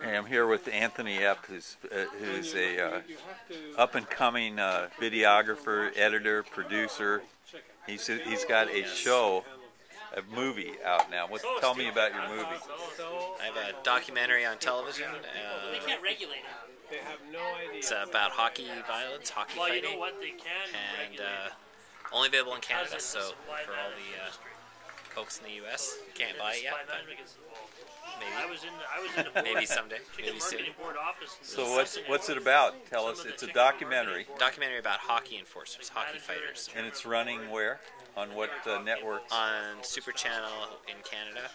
Hey, I'm here with Anthony Epp, who's a up-and-coming videographer, editor, producer. He's got a show, a movie out now. Tell me about your movie. I have a documentary on television. They can't regulate it. They have no idea. It's about hockey violence, hockey fighting. You know what? They can and only available in Canada. So for all the folks in the U.S., you can't buy it yet. But maybe someday, maybe soon. So what's it about? Tell us. It's a documentary. Documentary about hockey enforcers, hockey fighters. And it's running where? On what network? On Super Channel in Canada.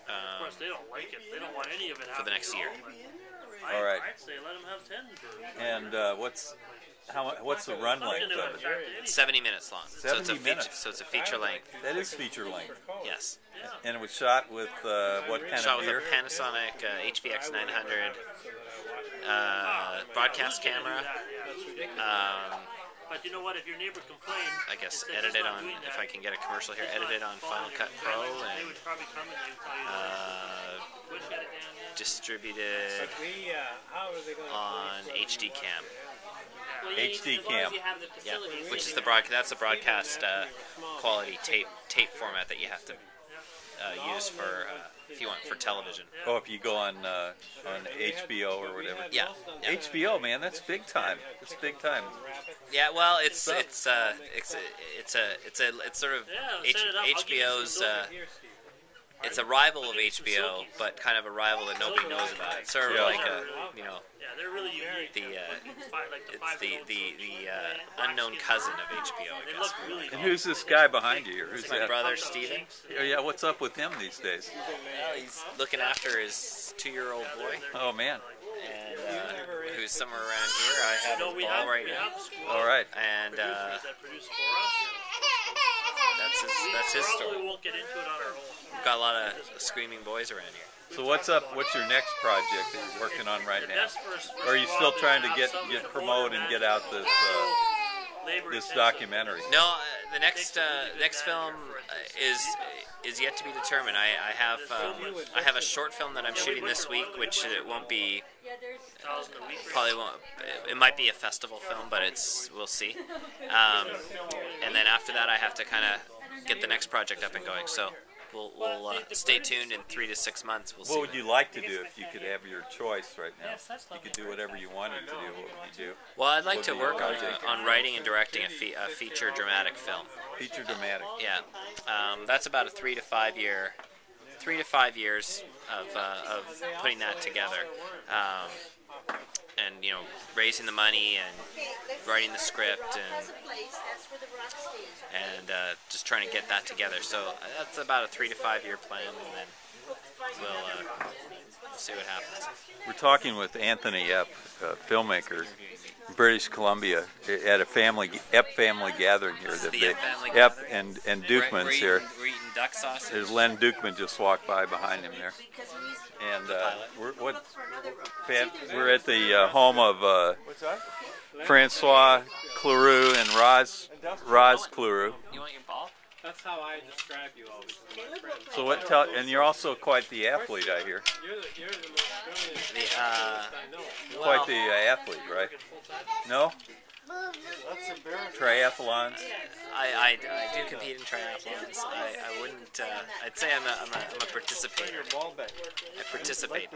Of course, they don't like it. They don't want any of it for the next year. All right. I'd say let them have 10. And what's the run length of it? 70 minutes long. 70 minutes. So it's a feature length. That is feature length. Yes. And it was shot with what kind shot of gear? With a Panasonic HVX 900 broadcast camera. But you know what? If your neighbor complained, I guess edited on, if I can get a commercial here, edited on Final Cut Pro and distributed on HD Cam. HD Cam. Yeah, which is that's the broadcast quality tape format that you have to use for if you want for television. Oh, if you go on HBO or whatever. Yeah. HBO, man, that's big time. It's big time. Yeah, well, it's sort of HBO's. It's a rival of HBO, but kind of a rival that nobody knows about. It's sort of like they're really unique. It's the unknown cousin of HBO, I guess. And who's this guy behind you? Who's my brother, Steven. Yeah, what's up with him these days? Well, he's looking after his 2-year-old boy. Oh, man. And who's somewhere around here. I have a ball right now. All right. And that's his story. We won't get into it on our own. We've got a lot of screaming boys around here. So what's up? What's your next project that you're working on right now? Or are you still trying to get promote and get out this documentary? No, the next film is yet to be determined. I have a short film that I'm shooting this week, which it won't be. Probably won't. It might be a festival film, but we'll see. And then after that, I have to kind of get the next project up and going. So. We'll stay tuned in 3 to 6 months. We'll see. What would you like to do if you could have your choice right now? You could do whatever you wanted to do. What would you do? Well, I'd like to work on writing and directing a feature dramatic film. Feature dramatic. Yeah, that's about a 3 to 5 years of putting that together. And raising the money and writing the script and just trying to get that together. So that's about a 3 to 5 year plan, and then we'll see what happens. We're talking with Anthony Epp, a filmmaker, British Columbia, at a Epp family gathering here. Epp and Dukeman's here. We're eating duck sausage. There's Len Dukeman just walked by behind him there. And we're at the home of Francois Cleroux and Roz Cleroux. You want your ball? That's how I describe you always to my friends. So and you're also quite the athlete, I hear. You're the most brilliant I know. Quite the athlete, right? No? That's embarrassing. Triathlons? I do compete in triathlons. I wouldn't. I'd say I'm a participator. I participate.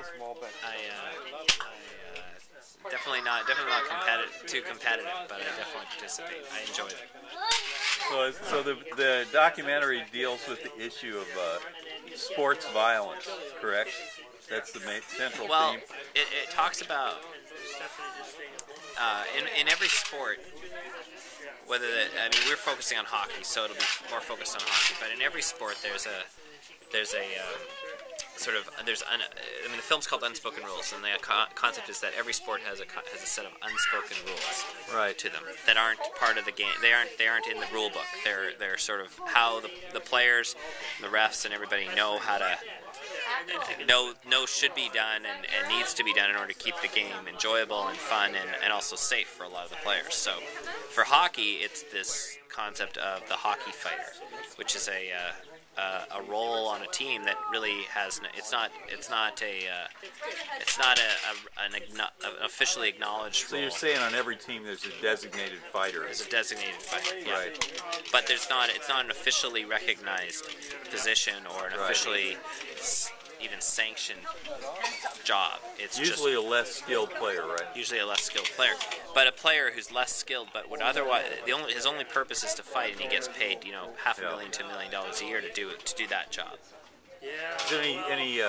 Definitely not too competitive, but I definitely participate. I enjoy it. So the documentary deals with the issue of sports violence, correct? That's the main central theme. Well, it talks about in every sport. We're focusing on hockey, so it'll be more focused on hockey. But in every sport, the film's called Unspoken Rules, and the concept is that every sport has a set of unspoken rules to them that aren't part of the game. They aren't in the rule book. They're sort of how the players, the refs, and everybody know how to know should be done and needs to be done in order to keep the game enjoyable and fun and also safe for a lot of the players. So for hockey, it's this concept of the hockey fighter, which is a a role on a team that really has it's not an officially acknowledged role. So you're saying on every team there's a designated fighter. There's a designated fighter, yeah. Right. But it's not an officially recognized position or an officially even sanctioned job. It's usually just a less skilled player, right? usually a less skilled player, but a player who's less skilled, but would otherwise his only purpose is to fight, and he gets paid $500,000 to $1 million a year to do that job. Is there any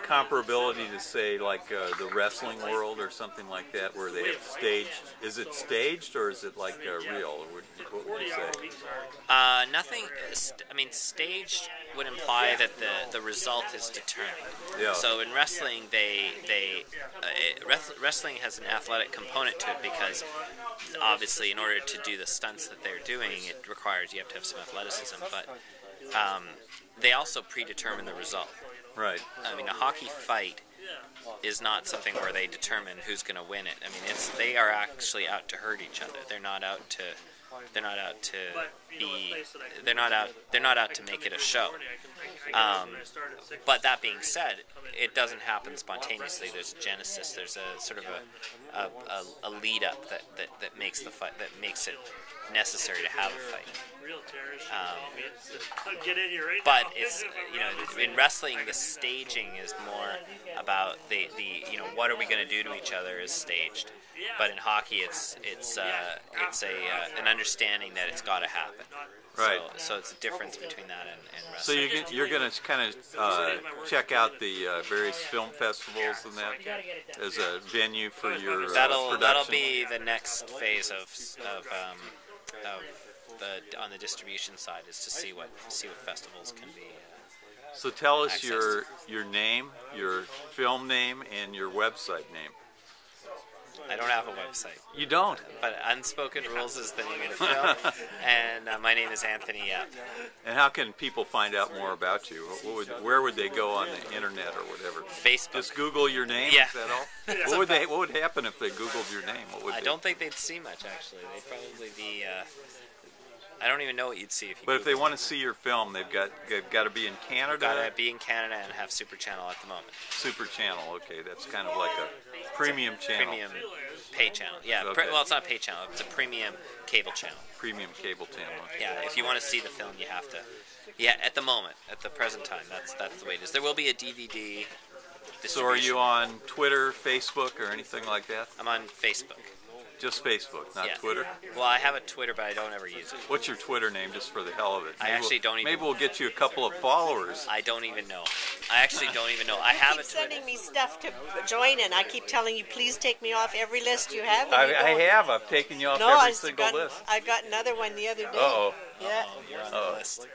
comparability to say like the wrestling world or something like that, where they have staged? Is it staged or is it like real? Or what would you say? Nothing. I mean, staged would imply that the result is determined. Yeah. So in wrestling, wrestling has an athletic component to it because obviously, in order to do the stunts that they're doing, it requires you have to have some athleticism. But they also predetermine the result. Right. I mean, a hockey fight is not something where they determine who's going to win it. I mean, they are actually out to hurt each other. They're not out to make it a show. But that being said, it doesn't happen spontaneously. There's a genesis. There's a sort of a lead up that makes the fight, that makes it necessary to have a fight. But it's in wrestling, the staging is more about the what are we going to do to each other is staged. But in hockey, it's an understanding that it's got to happen. Right. So it's a difference between that and wrestling. So you're going to kind of check out the various film festivals and that as a venue for your production? That'll be the next phase on the distribution side, is to see what festivals can be. So tell us accessed. your name, your film name, and your website name. I don't have a website. You don't? But Unspoken Rules is the name of the film, and my name is Anthony Yep. And how can people find out more about you? Where would they go on the internet or whatever? Facebook. Just Google your name? Yeah. Is that all? What would happen if they Googled your name? I don't think they'd see much, actually. They'd probably be... I don't even know what you'd see if you. But if they want to see your film, they've got to be in Canada. Got to be in Canada and have Super Channel at the moment. Super Channel, okay, that's kind of like a premium channel. Premium pay channel, yeah. Okay. Well, it's not a pay channel; it's a premium cable channel. Premium cable channel. Okay. Yeah, if you want to see the film, you have to. Yeah, at the moment, at the present time, that's the way it is. There will be a DVD. So are you on Twitter, Facebook, or anything like that? I'm on Facebook. Just Facebook, not Yeah. Twitter? Well, I have a Twitter, but I don't ever use it. What's your Twitter name, just for the hell of it? I actually don't even... Maybe we'll get you a couple of followers. I don't even know. I actually don't even know. I have a Twitter. Sending me stuff to join in. I keep telling you, please take me off every list you have. I have. I've taken you off every single list. I got another one the other day. Uh-oh. Yeah. You're on the list.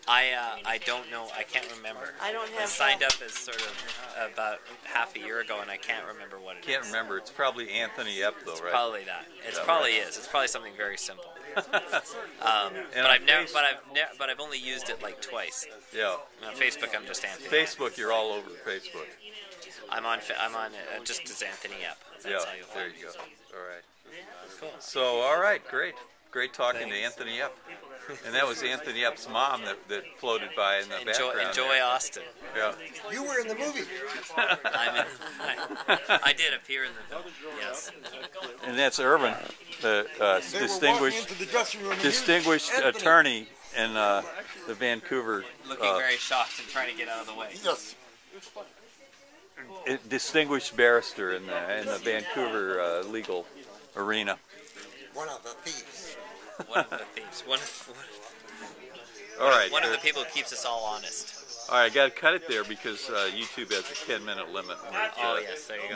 I don't know. I can't remember. I don't have. I signed up as sort of about half a year ago, and I can't remember what it is. Can't remember. It's probably Anthony Epp, though, right? Probably that. It probably is. It's probably something very simple. But I've only used it like twice. Yeah. On Facebook, I'm just Anthony. Facebook, you're all over Facebook. I'm on just as Anthony Epp. That's how you'll there find you go. me. All right. Cool. So, all right, great talking to Anthony Epp. And that was Anthony Epp's mom that floated by in the background. Enjoy Austin. Yeah. You were in the movie. I did appear in the film. Yes. And that's Irvin, the distinguished attorney in the Vancouver. Looking very shocked and trying to get out of the way. Yes. Distinguished barrister in the Vancouver legal arena. One of the thieves. One of the thieves. All right. One of the people who keeps us all honest. All right, I got to cut it there because YouTube has a 10-minute limit. Oh yes, there you go.